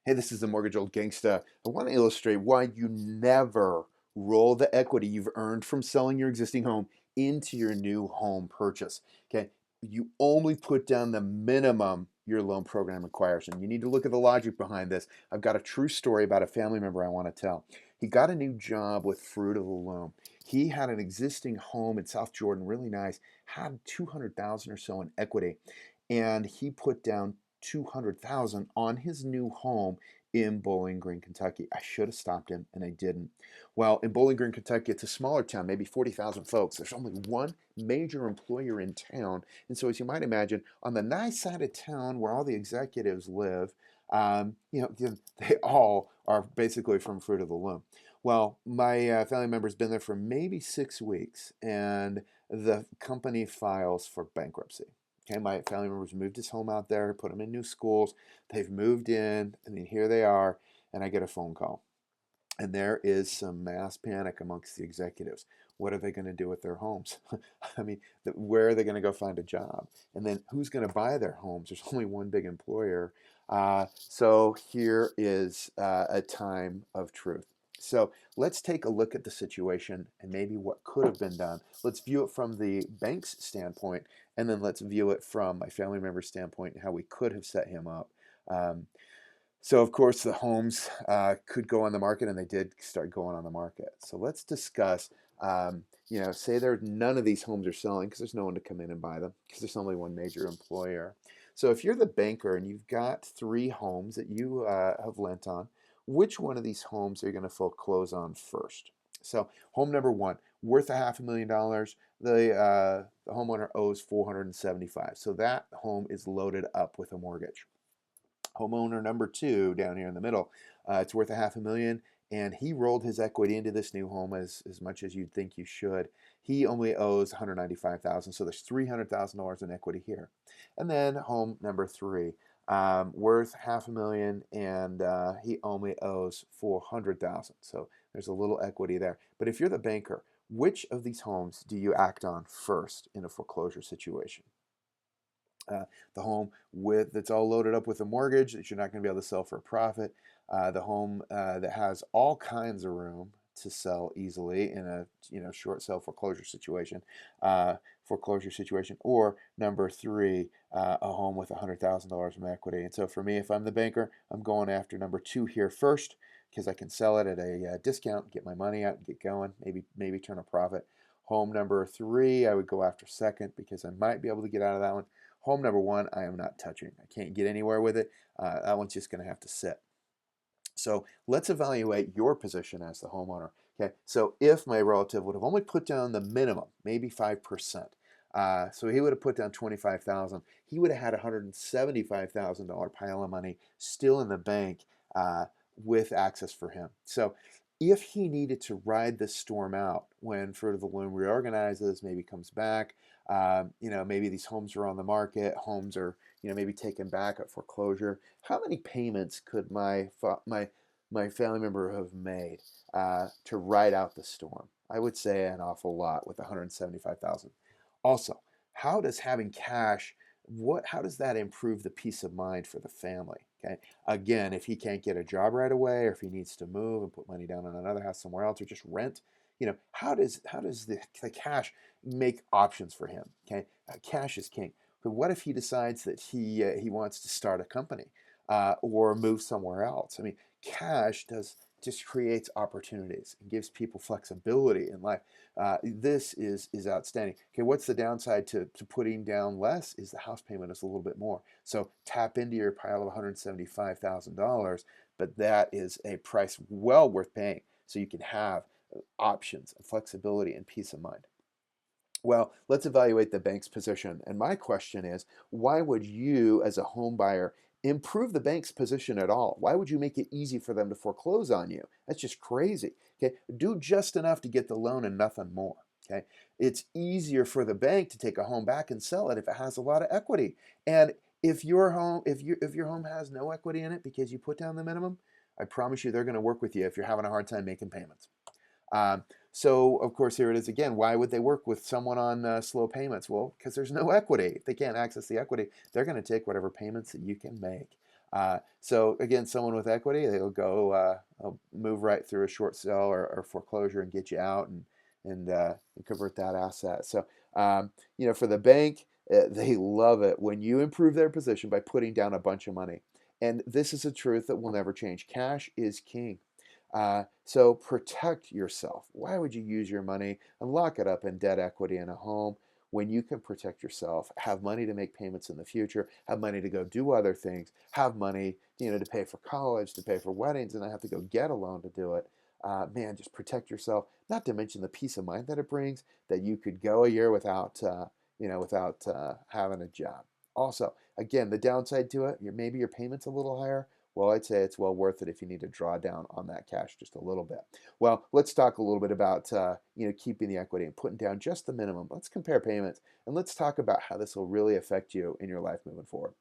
Hey, this is the Mortgage Old Gangsta. I want to illustrate why you never roll the equity you've earned from selling your existing home into your new home purchase. Okay, you only put down the minimum your loan program requires, and you need to look at the logic behind this. I've got a true story about a family member I want to tell. He got a new job with Fruit of the Loom. He had an existing home in South Jordan, really nice, had 200,000 or so in equity, and he put down 200,000 on his new home in Bowling Green, Kentucky. I should have stopped him and I didn't. Well, in Bowling Green, Kentucky, it's a smaller town, maybe 40,000 folks. There's only one major employer in town. And so, as you might imagine, on the nice side of town where all the executives live, they all are basically from Fruit of the Loom. Well, my family member's been there for maybe 6 weeks, and the company files for bankruptcy. Okay, my family members moved his home out there, put him in new schools. They've moved in, and then here they are, and I get a phone call. And there is some mass panic amongst the executives. What are they going to do with their homes? I mean, where are they going to go find a job? And then who's going to buy their homes? There's only one big employer. So here is a time of truth. So let's take a look at the situation and maybe what could have been done. Let's view it from the bank's standpoint, and then let's view it from my family member's standpoint and how we could have set him up. Um, so of course the homes could go on the market, and they did start going on the market. So let's discuss, say there none of these homes are selling because there's no one to come in and buy them because there's only one major employer. So if you're the banker and you've got 3 homes that you have lent on, which one of these homes are you going to foreclose on first? So home number one, worth a $500,000. The homeowner owes 475. So that home is loaded up with a mortgage. Homeowner number two down here in the middle, it's worth a $500,000, and he rolled his equity into this new home as much as you'd think you should. He only owes 195,000, so there's $300,000 in equity here. And then home number three, worth $500,000, and he only owes 400,000, so there's a little equity there. But if you're the banker, which of these homes do you act on first in a foreclosure situation? The home with that's all loaded up with a mortgage that you're not going to be able to sell for a profit. The home that has all kinds of room to sell easily in a short sale foreclosure situation, or number three, a home with $100,000 in equity. And so for me, if I'm the banker, I'm going after number two here first because I can sell it at a discount, get my money out, and get going. Maybe turn a profit. Home number three, I would go after second because I might be able to get out of that one. Home number one, I am not touching. I can't get anywhere with it. That one's just going to have to sit. So let's evaluate your position as the homeowner. Okay, so if my relative would have only put down the minimum, maybe 5%, so he would have put down 25,000. He would have had $175,000 pile of money still in the bank with access for him. So if he needed to ride this storm out when Fruit of the Loom reorganizes, maybe comes back, maybe these homes are on the market, homes are, maybe taken back at foreclosure. How many payments could my family member have made to ride out the storm? I would say an awful lot with 175,000. Also, how does having cash, how does that improve the peace of mind for the family? Okay. Again, if he can't get a job right away, or if he needs to move and put money down on another house somewhere else, or just rent, how does the cash make options for him? Okay, cash is king. But what if he decides that he wants to start a company or move somewhere else? I mean, cash does just creates opportunities and gives people flexibility in life. This is outstanding. Okay, what's the downside to putting down less? Is the house payment is a little bit more. So tap into your pile of $175,000, but that is a price well worth paying. So you can have options and flexibility and peace of mind. Well, let's evaluate the bank's position. And my question is, why would you, as a home buyer, improve the bank's position at all? Why would you make it easy for them to foreclose on you? That's just crazy. Okay, do just enough to get the loan and nothing more. Okay, it's easier for the bank to take a home back and sell it if it has a lot of equity. And if your home has no equity in it because you put down the minimum, I promise you they're going to work with you if you're having a hard time making payments. So, of course, here it is again. Why would they work with someone on slow payments? Well, because there's no equity. If they can't access the equity, they're going to take whatever payments that you can make. So again, someone with equity, they'll go move right through a short sale or foreclosure and get you out and convert that asset. So for the bank, they love it when you improve their position by putting down a bunch of money. And this is a truth that will never change. Cash is king. So protect yourself. Why would you use your money and lock it up in debt equity in a home when you can protect yourself, have money to make payments in the future, have money to go do other things, have money, to pay for college, to pay for weddings, and not have to go get a loan to do it? Man, just protect yourself. Not to mention the peace of mind that it brings that you could go a year without having a job. Also, again, the downside to it, maybe your payment's a little higher. Well, I'd say it's well worth it if you need to draw down on that cash just a little bit. Well, let's talk a little bit about keeping the equity and putting down just the minimum. Let's compare payments and let's talk about how this will really affect you in your life moving forward.